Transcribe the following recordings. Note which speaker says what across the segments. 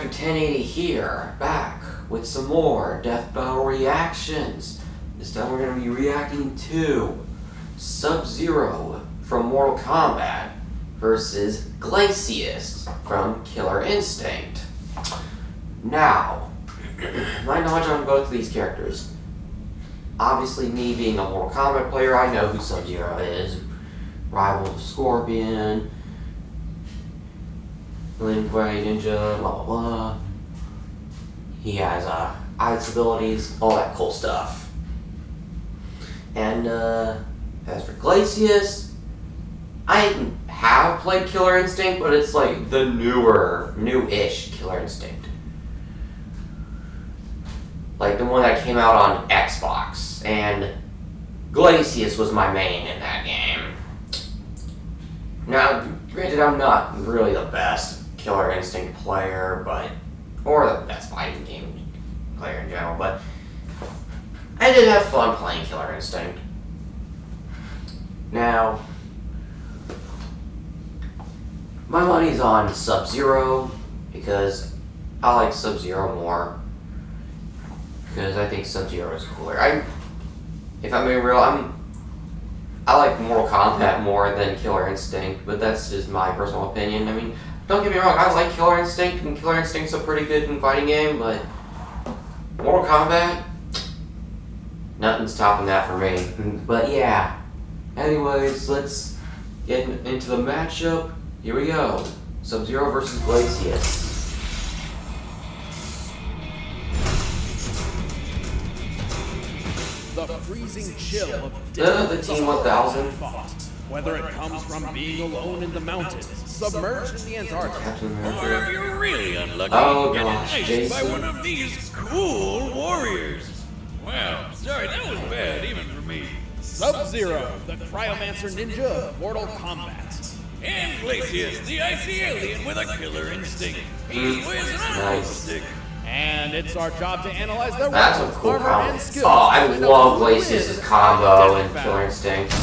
Speaker 1: Reactor 1080 here, back with some more Death Battle reactions. This time we're going to be reacting to Sub-Zero from Mortal Kombat versus Glacius from Killer Instinct. Now, my knowledge on both of these characters. Obviously, me being a Mortal Kombat player, I know who Sub-Zero is. Rival of Scorpion, Lin Kuei Ninja, blah blah blah. He has ice abilities, all that cool stuff. And as for Glacius, I have played Killer Instinct, but it's like the new-ish Killer Instinct. Like the one that came out on Xbox, and Glacius was my main in that game. Now, granted, I'm not really the best Killer Instinct player, or the best fighting game player in general, but I did have fun playing Killer Instinct. Now, my money's on Sub-Zero because I like Sub-Zero more. Because I think Sub-Zero is cooler. If I'm being real, I like Mortal Kombat more than Killer Instinct, but that's just my personal opinion. I mean, don't get me wrong, I like Killer Instinct, and Killer Instinct's a pretty good fighting game, but Mortal Kombat, nothing's topping that for me. But yeah, anyways, let's get into the matchup. Here we go. Sub-Zero versus Glacius.
Speaker 2: The freezing chill of
Speaker 1: The Team 1000.
Speaker 2: Whether it comes from being alone in the mountains, submerged in the Antarctic,
Speaker 3: or if you're really unlucky,
Speaker 1: oh
Speaker 3: getting
Speaker 1: gosh,
Speaker 3: iced
Speaker 1: Jason.
Speaker 3: by one of these cool warriors. Wow, sorry, that was bad even for me.
Speaker 2: Sub-Zero, the cryomancer ninja of Mortal Kombat.
Speaker 3: And Glacius, the icy alien with a killer instinct. He's whizzing on a stick.
Speaker 2: And it's our job to analyze their
Speaker 1: That's a
Speaker 2: weapons,
Speaker 1: cool
Speaker 2: armor,
Speaker 1: combo.
Speaker 2: and skills.
Speaker 1: Oh, I
Speaker 2: to find out
Speaker 1: love
Speaker 2: who
Speaker 1: Glacius'
Speaker 2: wins
Speaker 1: combo
Speaker 2: Death
Speaker 1: in
Speaker 2: Battle.
Speaker 1: Killer Instinct.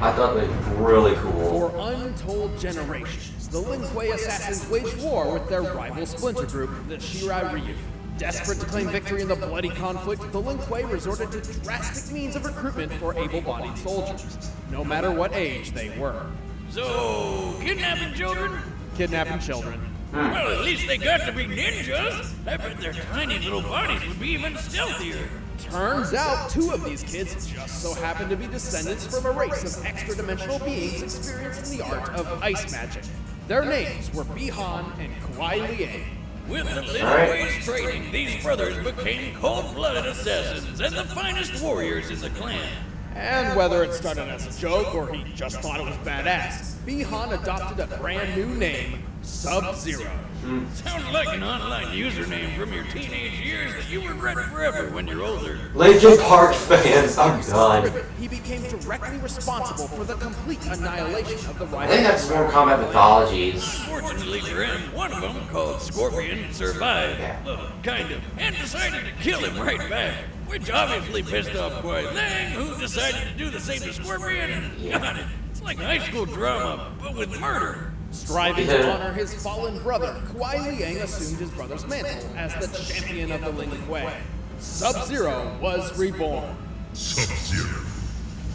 Speaker 1: I thought it was really cool.
Speaker 2: For untold generations, the Lin Kuei assassins waged war with their rival splinter group, the Shirai Ryu. Desperate to claim victory in the bloody conflict, the Lin Kuei resorted to drastic means of recruitment for able-bodied soldiers, no matter what age they were.
Speaker 3: So, kidnapping children?
Speaker 2: Kidnapping children.
Speaker 3: Well, at least they got to be ninjas. I bet their tiny little bodies would be even stealthier.
Speaker 2: Turns out, two of these kids just so happen to be descendants from a race of extra-dimensional beings experiencing the art of ice magic. Their names were Bi-Han and Kuai Liang.
Speaker 3: With the Lin Kuei's training, these brothers became cold-blooded assassins and the finest warriors in the clan.
Speaker 2: And whether it started as a joke or he just thought it was badass, Bi-Han adopted a brand new name, Sub-Zero.
Speaker 3: Sounds like an online username from your teenage years that you regret forever when you're older.
Speaker 1: Linkin Park fans, I'm done.
Speaker 2: He became directly responsible for the complete annihilation of the rival.
Speaker 1: I think that's Mortal Kombat mythologies.
Speaker 3: Unfortunately for him, one of them, called Scorpion, survived. Well, kind of. And decided to kill him right back. Which obviously pissed off Kuai Liang, who decided to do the same to Scorpion. God, it's like high school drama, but with murder.
Speaker 2: Striving to honor his fallen brother, Kuai Liang assumed his brother's mantle as the champion of the Lin Kuei. Sub-Zero was reborn.
Speaker 4: Sub-Zero.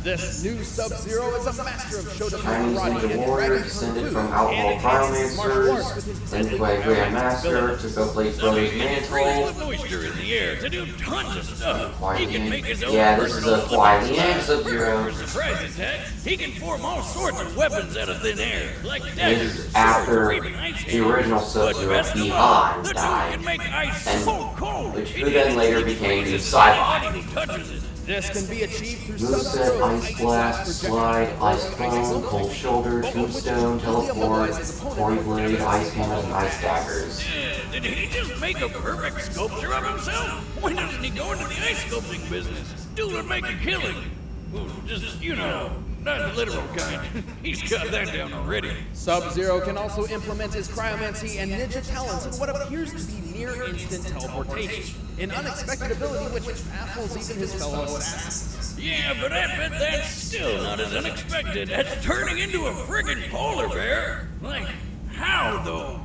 Speaker 2: This new Sub-Zero is a master of Shotokan
Speaker 1: Chinese
Speaker 2: karate
Speaker 1: ninja
Speaker 2: and
Speaker 1: warrior
Speaker 2: dragon
Speaker 1: descended
Speaker 2: kung
Speaker 1: from
Speaker 2: fu,
Speaker 1: outlaw
Speaker 2: and enhances martial arts with his
Speaker 1: pyromancers. Lin
Speaker 2: deadly
Speaker 1: Kuei Grandmaster took up Blade's brother's
Speaker 3: He can freeze
Speaker 1: mantle.
Speaker 3: the moisture in the air to do tons of stuff. He can make his own
Speaker 1: Yeah, this is a
Speaker 3: personal
Speaker 1: Kuai
Speaker 3: flipping
Speaker 1: Liang
Speaker 3: style.
Speaker 1: Sub-Zero.
Speaker 3: For surprise attacks, he can form all sorts of weapons out of thin air, like
Speaker 1: This
Speaker 3: daggers,
Speaker 1: is
Speaker 3: swords,
Speaker 1: after
Speaker 3: or even ice
Speaker 1: the
Speaker 3: hammers.
Speaker 1: original
Speaker 3: But
Speaker 1: Sub-Zero,
Speaker 3: best of all,
Speaker 1: Bi-Han,
Speaker 3: the dude
Speaker 1: died.
Speaker 3: can make ice
Speaker 1: And
Speaker 3: so cold,
Speaker 1: who then later became the Cybot.
Speaker 3: anybody who touches it.
Speaker 2: This can be achieved through
Speaker 1: Moveset,
Speaker 2: Sub-Zero's
Speaker 1: Ice Blast, Slide, Ice Clone, Cold Shoulder, Tombstone, Teleport, Tori Blade, Ice Hammers, and Ice Daggers.
Speaker 3: Did he just make a perfect sculpture of himself? Why doesn't he go into the ice sculpting business? Dude would make a killing. Ooh, just, you know, not the literal kind. He's got that down already.
Speaker 2: Sub-Zero can also implement his cryomancy and ninja talents in what appears to be near-instant teleportation, an unexpected ability which baffles even his fellow assassins.
Speaker 3: Yeah, but I bet that's still not as unexpected as turning into a friggin' polar bear. Like, how though?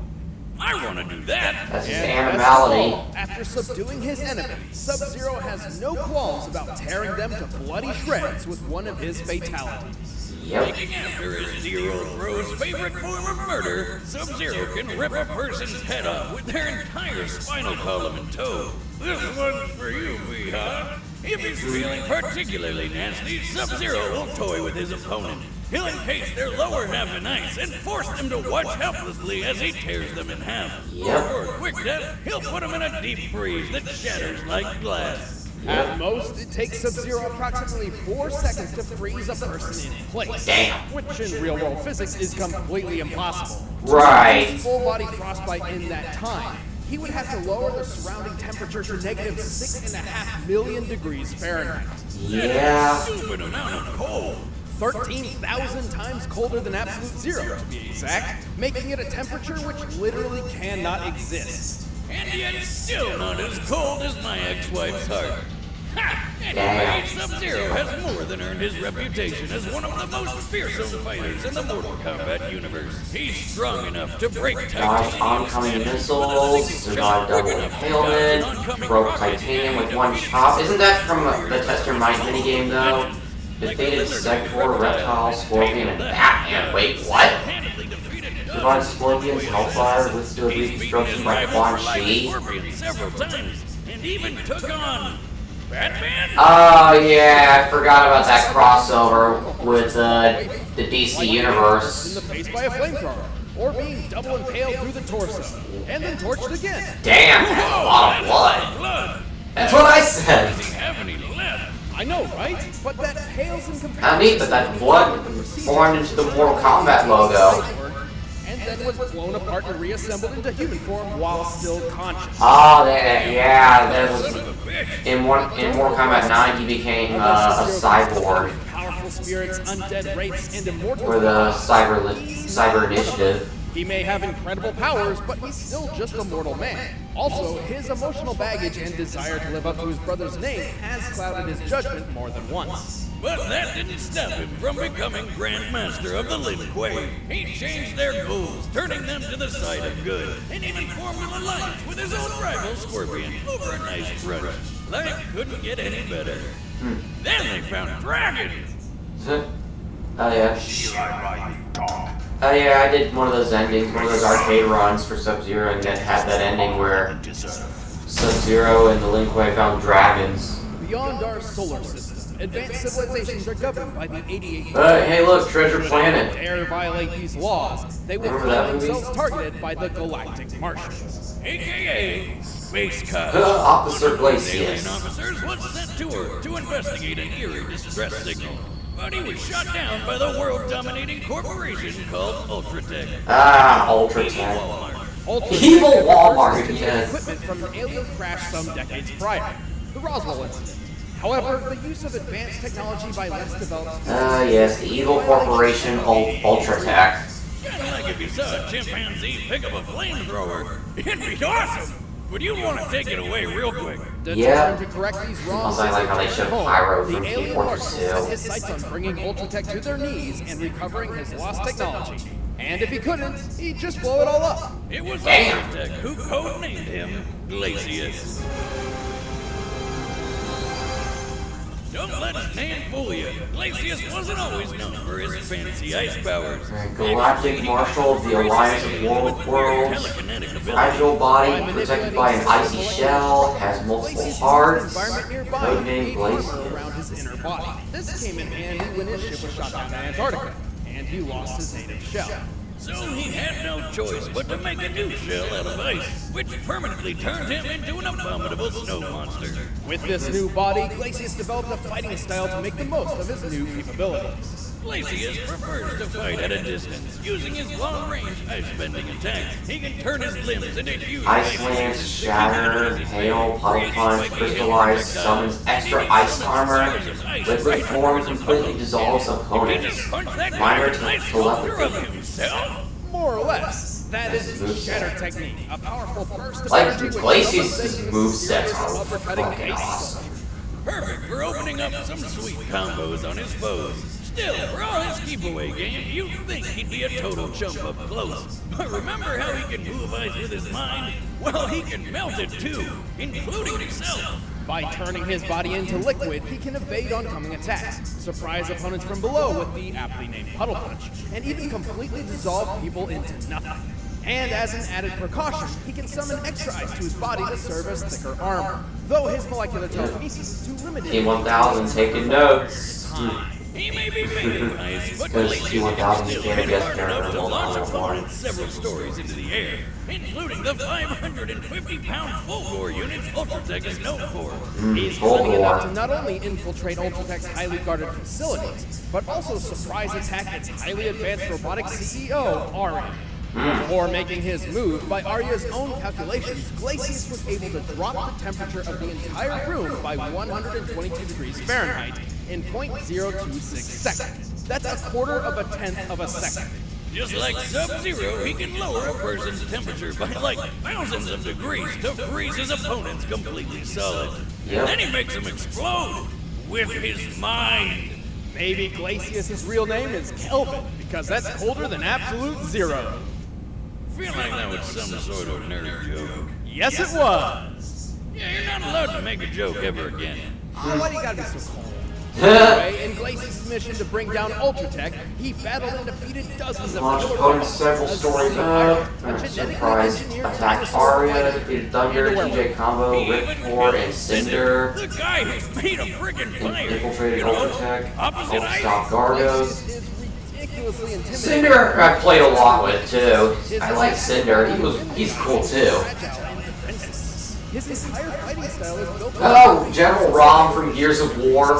Speaker 3: I want to do that.
Speaker 1: That's his
Speaker 2: And best of
Speaker 1: animality.
Speaker 2: all, after subduing his enemy, Sub-Zero has no qualms about tearing them to bloody shreds with one of his fatalities.
Speaker 1: Yep.
Speaker 3: Taking after his dear-old bro's favorite form of murder, Sub-Zero can rip a person's head off with their entire spinal column in tow. This one's for you, Beha. If he's feeling particularly nasty, Sub-Zero will toy with his opponent. He'll encase their lower half in ice and force them to watch helplessly as he tears them in half.
Speaker 1: Yep.
Speaker 3: For a quick death, he'll put them in a deep freeze that shatters like glass.
Speaker 2: At most, it takes Sub-Zero approximately 4 seconds to freeze a person in place.
Speaker 1: Damn.
Speaker 2: Which in real-world physics is completely impossible.
Speaker 1: Right.
Speaker 2: To full body frostbite in that time, he would have to lower the surrounding temperature to negative 6.5 million degrees Fahrenheit.
Speaker 1: Yeah.
Speaker 3: Stupid amount of cold.
Speaker 2: 13,000 times colder than absolute zero, to be exact, making it a temperature which literally cannot exist.
Speaker 3: And yet still not as cold as my ex-wife's heart. Ha! Anyway,
Speaker 1: Damn.
Speaker 3: Sub-Zero has more than earned his reputation as one of the most fearsome fighters in the Mortal Kombat universe. He's strong enough to break
Speaker 1: Dodged
Speaker 3: titanium.
Speaker 1: oncoming missiles, survived double impalement, broke titanium with one chop. Isn't that from the Test Your Might minigame though? Defeated Sector, Reptile, Scorpion, and Batman. Wait, what?
Speaker 3: Handily defeated
Speaker 1: Survived Scorpion's Hellfire, withstood reconstruction by Quan Chi.
Speaker 3: Scorpion several times, and even took on Batman.
Speaker 1: Oh yeah, I forgot about that crossover with the DC
Speaker 2: In
Speaker 1: universe.
Speaker 2: the face by a flamethrower, or being double impaled through the torso, and then torched again.
Speaker 1: Damn, that's a lot of blood.
Speaker 3: Blood.
Speaker 1: That's what I said.
Speaker 3: Does he have any left?
Speaker 2: I know, right? But that pales in comparison.
Speaker 1: Not neat, but that blood formed into the Mortal Kombat logo.
Speaker 2: And then was blown apart and reassembled into human form while still conscious.
Speaker 1: Oh, yeah, that was
Speaker 3: Son of a bitch.
Speaker 1: in Mortal Kombat 9. He became a cyborg
Speaker 2: Powerful spirits, undead wraiths, and immortal
Speaker 1: for the
Speaker 2: gods.
Speaker 1: cyber initiative.
Speaker 2: He may have incredible powers, but he's still just a mortal man. Also, his emotional baggage and desire to live up to his brother's name has clouded his judgment more than once.
Speaker 3: But that didn't stop him from becoming Grand Master of the Lin Kuei. He changed their goals, turning them to the side of good, and even formed an alliance with his own rival Scorpion over a nice brunch. Life couldn't get any better. Then they found dragons.
Speaker 1: Oh yeah. Oh yeah, I did one of those endings, one of those arcade runs for Sub-Zero, and that had that ending where Sub-Zero and the Lin Kuei found dragons.
Speaker 2: Beyond our solar system, advanced civilizations are governed by the 88.
Speaker 1: Hey look, Treasure Planet.
Speaker 2: Dare violate these laws, they will
Speaker 1: Remember that
Speaker 2: find
Speaker 1: movie?
Speaker 2: themselves targeted by the galactic marshals.
Speaker 3: AKA Space Cops.
Speaker 1: Officer
Speaker 3: One of those alien
Speaker 1: Glacius.
Speaker 3: officers was sent to Earth to investigate an eerie distress signal. But he was shot down by the world-dominating corporation called Ultratech.
Speaker 1: Ah,
Speaker 3: Evil
Speaker 1: Ultratech.
Speaker 3: Walmart.
Speaker 2: Ultra
Speaker 1: Evil
Speaker 2: Tech
Speaker 1: Walmart,
Speaker 2: purchased
Speaker 1: yes.
Speaker 2: equipment from an alien crash some decades prior, the Roswell incident. However, the use of advanced technology by less developed
Speaker 1: Yes, the evil corporation Ultratech.
Speaker 3: Kinda like if you saw a chimpanzee pick up a flamethrower. It'd be awesome. But you'd want to take it away real quick.
Speaker 1: Yeah.
Speaker 2: To correct these wrongs,
Speaker 1: Also, I like how they showed Pyro from
Speaker 2: the
Speaker 1: Team
Speaker 2: alien
Speaker 1: Fortress
Speaker 2: marshal
Speaker 1: 2.
Speaker 2: set his sights on bringing Ultratech to their knees and recovering his lost technology. And if he couldn't, he'd just blow it all up.
Speaker 3: It was
Speaker 1: Damn.
Speaker 3: Ultratech who codenamed him Glacius. Don't let his name fool you. Glacius wasn't always known for his fancy ice powers.
Speaker 1: Galactic Marshal of the Alliance of Worlds. Fragile body protected by an icy shell. Has multiple hearts.
Speaker 2: Environment nearby
Speaker 1: Codename
Speaker 2: gave armor
Speaker 1: Glacius.
Speaker 2: around his inner body. This came in handy when his ship was shot down in Antarctica, and he lost his native shell.
Speaker 3: So he had no choice but to make a new shell out of ice, which permanently turned him into an abominable snow monster.
Speaker 2: With this new body, Glacius developed a fighting style to make the most of his new capabilities.
Speaker 3: Glacius prefers to fight at a distance, using his long-range ice-bending attacks. He can turn his limbs into huge
Speaker 1: Ice Lance, Shatter, Hail, Puddle Punch, Crystallize, summons extra ice armor. Liquid form completely dissolves opponents. Minor telepathy.
Speaker 3: himself?
Speaker 2: More or less, that is his shatter technique, a powerful burst of
Speaker 1: Like,
Speaker 2: energy which
Speaker 1: Glacius'
Speaker 2: doubles
Speaker 1: movesets are
Speaker 2: uppercutting
Speaker 1: fucking
Speaker 2: ace.
Speaker 1: awesome.
Speaker 3: Perfect for opening up some sweet combos on his foes. Still, for all his keep-away game, you'd think he'd be a total chump up close. But remember how he can move ice with his mind? Well, he can melt it too, including himself.
Speaker 2: By turning his body into liquid, he can evade oncoming attacks, surprise opponents from below with the aptly named Puddle Punch, and even completely dissolve people into nothing. And as an added precaution, he can summon extra ice to his body to serve as thicker armor, though his molecular telekinesis is too limited.
Speaker 1: T1000 taking notes.
Speaker 3: He may be made of ice, but
Speaker 1: Because
Speaker 3: Glacius
Speaker 1: T1000
Speaker 3: still
Speaker 1: can't
Speaker 3: hit
Speaker 1: guess
Speaker 3: hard
Speaker 1: character
Speaker 3: enough to
Speaker 1: in
Speaker 3: launch
Speaker 1: Mortal Kombat.
Speaker 3: opponents several stories into the air, including the 550-pound Fulgore units Ultratech is known for.
Speaker 2: He's cunning enough to not only infiltrate Ultratech's highly guarded facilities, but also surprise attack its highly advanced robotic CEO, Arya. Before making his move, by Arya's own calculations, Glacius was able to drop the temperature of the entire room by 122 degrees Fahrenheit in 0.026 seconds. That's a quarter of a tenth of a second.
Speaker 3: Just like Sub-Zero, he can lower a person's temperature by like thousands of degrees to freeze his opponents completely solid.
Speaker 1: Yep.
Speaker 3: And then he makes them explode with his mind.
Speaker 2: Maybe Glacius' real name is Kelvin, because that's colder than absolute zero.
Speaker 3: Feel like that was some sort of nerd joke.
Speaker 2: Yes, it was.
Speaker 3: Yeah, you're not allowed to make a joke ever again.
Speaker 2: Oh, why do you gotta be so cold? Anyway, in Glacius' mission to bring down Ultratech, he battled and defeated dozens of
Speaker 1: Launched
Speaker 2: killer
Speaker 1: opponents
Speaker 2: robots,
Speaker 1: several
Speaker 2: a
Speaker 1: stories
Speaker 2: zombie
Speaker 1: up.
Speaker 2: pirate, a genetically
Speaker 1: Surprise
Speaker 2: engineered
Speaker 1: attacked
Speaker 2: dinosaur
Speaker 1: Arya,
Speaker 2: fighter,
Speaker 1: defeated Thunder,
Speaker 2: and a
Speaker 1: TJ
Speaker 2: werewolf.
Speaker 1: Combo, Ripcord, and Cinder.
Speaker 3: The guy who's made a friggin' fire.
Speaker 1: Infiltrated
Speaker 3: You know,
Speaker 1: Ultratech.
Speaker 3: opposite ice.
Speaker 1: Stop Gargos.
Speaker 2: Glacius is ridiculously intimidating.
Speaker 1: Cinder I played a lot with too. I like Cinder. He's cool too.
Speaker 2: His entire fighting style is built
Speaker 1: Oh, General Rom from Gears of War.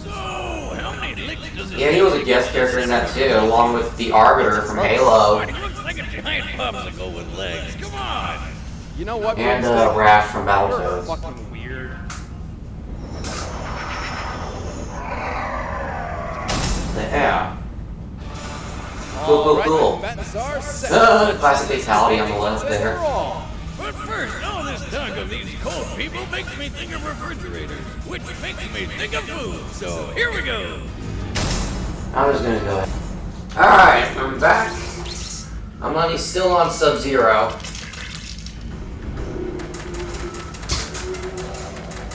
Speaker 3: So, how many licks does it
Speaker 1: Yeah, he was a guest character in that too, along with the Arbiter from Halo.
Speaker 3: He looks like a giant popsicle with legs. Come on.
Speaker 2: You know what?
Speaker 1: And
Speaker 2: Broomstick?
Speaker 1: Rash from
Speaker 2: You're
Speaker 1: Battletoads.
Speaker 2: fucking weird.
Speaker 1: Yeah. Cool.
Speaker 2: Combatants are set.
Speaker 1: Classic fatality on the left there.
Speaker 3: But first, all this talk of these cold people makes me think of refrigerators, which makes me think of food. So here we go.
Speaker 1: I'm just gonna go. Alright, I'm back. I'm still on Sub-Zero.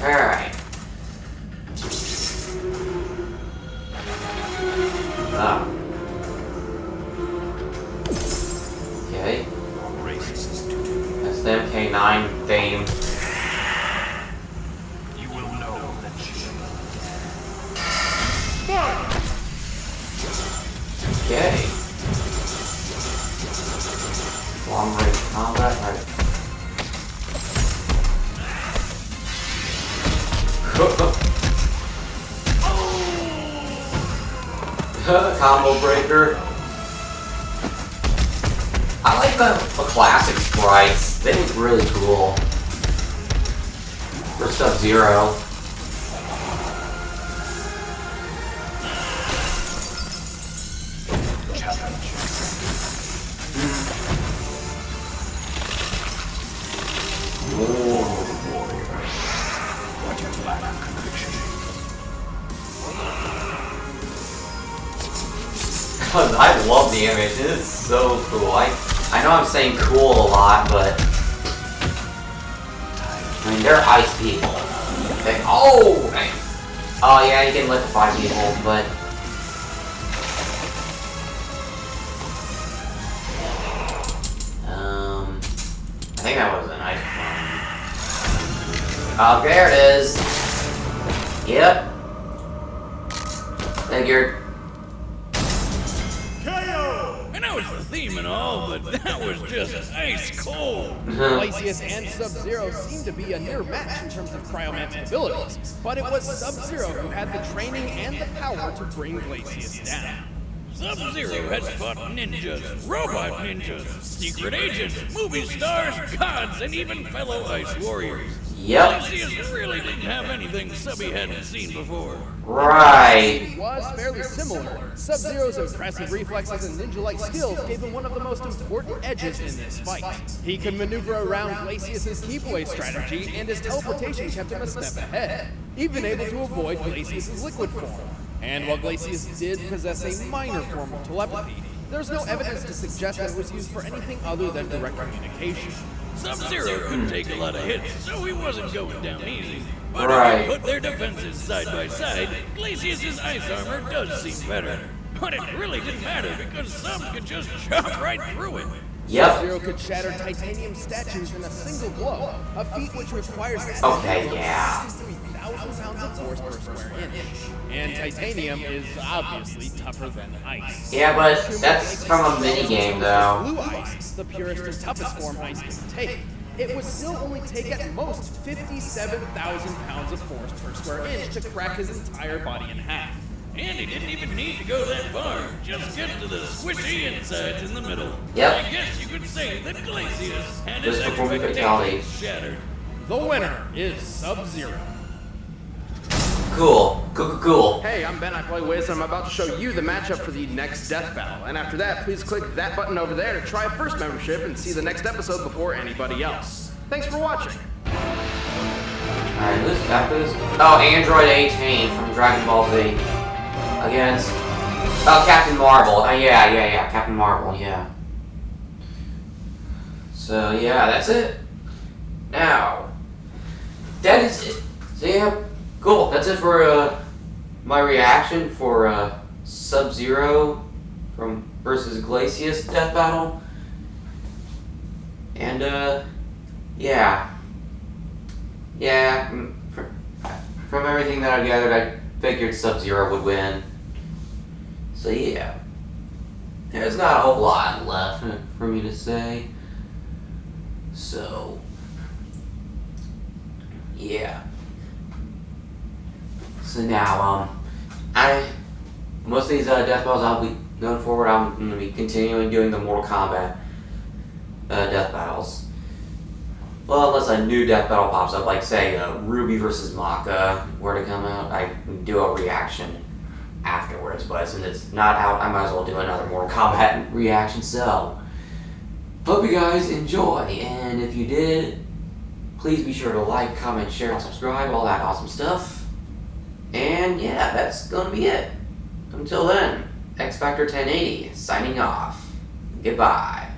Speaker 1: Alright. Ah. Okay. That's the MK9 theme.
Speaker 4: You will know that
Speaker 1: Okay. Long range combat. Right. Combo breaker. I like the classic sprites. They look really cool. For Sub-Zero. I love the animation. It's so cool. I know I'm saying cool a lot, but I mean they're ice people. Oh yeah, you can liquefy people, but I think that was an ice one. Oh, there it is. Yep. Figured.
Speaker 3: I know it's the theme and all, but that was just ice cold.
Speaker 2: Glacius and Sub-Zero seem to be a near match in terms of cryomantic abilities, but it was Sub-Zero who had the training and the power to bring Glacius down.
Speaker 3: Sub-Zero has fought ninjas, robot ninjas, secret agents, movie stars, gods, and even fellow ice warriors.
Speaker 1: Yep.
Speaker 3: Glacius really didn't have anything Subby hadn't seen before.
Speaker 1: Right.
Speaker 2: It was fairly similar. Sub-Zero's impressive reflexes and ninja-like skills gave him one of the most important edges in this fight. He could maneuver around Glacius' keep-away strategy, and his teleportation kept him a step ahead, even able to avoid Glacius' liquid form. And while Glacius did possess a minor form of telepathy, there's no evidence to suggest that it was used for anything other than direct communication.
Speaker 3: Sub-Zero couldn't take a lot of hits, so he wasn't going down easy. But
Speaker 1: Right.
Speaker 3: if you put their defenses side by side, Glacius' ice armor does seem better. But it really didn't matter because Subs could just chop right through it.
Speaker 1: Yep.
Speaker 2: Sub-Zero could shatter titanium statues in a single blow, a feat which requires
Speaker 1: Okay, yeah.
Speaker 2: 63,000 pounds of force per square inch. And titanium is obviously tougher than ice.
Speaker 1: Yeah, but that's from a mini game, though.
Speaker 2: Blue ice, the purest and toughest form ice can take. It would still only take at most 57,000 pounds of force per square inch to crack his entire body in half.
Speaker 3: And he didn't even need to go that far. Just get to the squishy insides in the middle.
Speaker 1: Yep.
Speaker 3: I guess you could say that Glacius had his
Speaker 1: Just before we fatality.
Speaker 3: expectations shattered.
Speaker 2: The winner is Sub-Zero.
Speaker 1: Cool.
Speaker 2: Hey, I'm Ben, I play Wiz, and I'm about to show you the matchup for the next death battle. And after that, please click that button over there to try a first membership and see the next episode before anybody else. Thanks for watching.
Speaker 1: Alright, who's after this? Oh, Android 18 from Dragon Ball Z. Against... Oh, Captain Marvel. Yeah, Captain Marvel, yeah. So, yeah, that's it. Now, that is it. So, yeah, cool. That's it for my reaction for Sub-Zero from versus Glacius death battle. And, yeah. Yeah, from everything that I gathered, I figured Sub-Zero would win. So yeah, there's not a whole lot left for me to say. So, yeah. So now, most of these death battles I'll be going forward, I'm going to be continuing doing the Mortal Kombat death battles. Well, unless a new death battle pops up, like say Ruby versus Maka were to come out, I can do a reaction afterwards. But since it's not out, I might as well do another Mortal Kombat reaction. So, hope you guys enjoy, and if you did, please be sure to like, comment, share, and subscribe, all that awesome stuff. And yeah, that's gonna be it. Until then, X Factor 1080 signing off. Goodbye.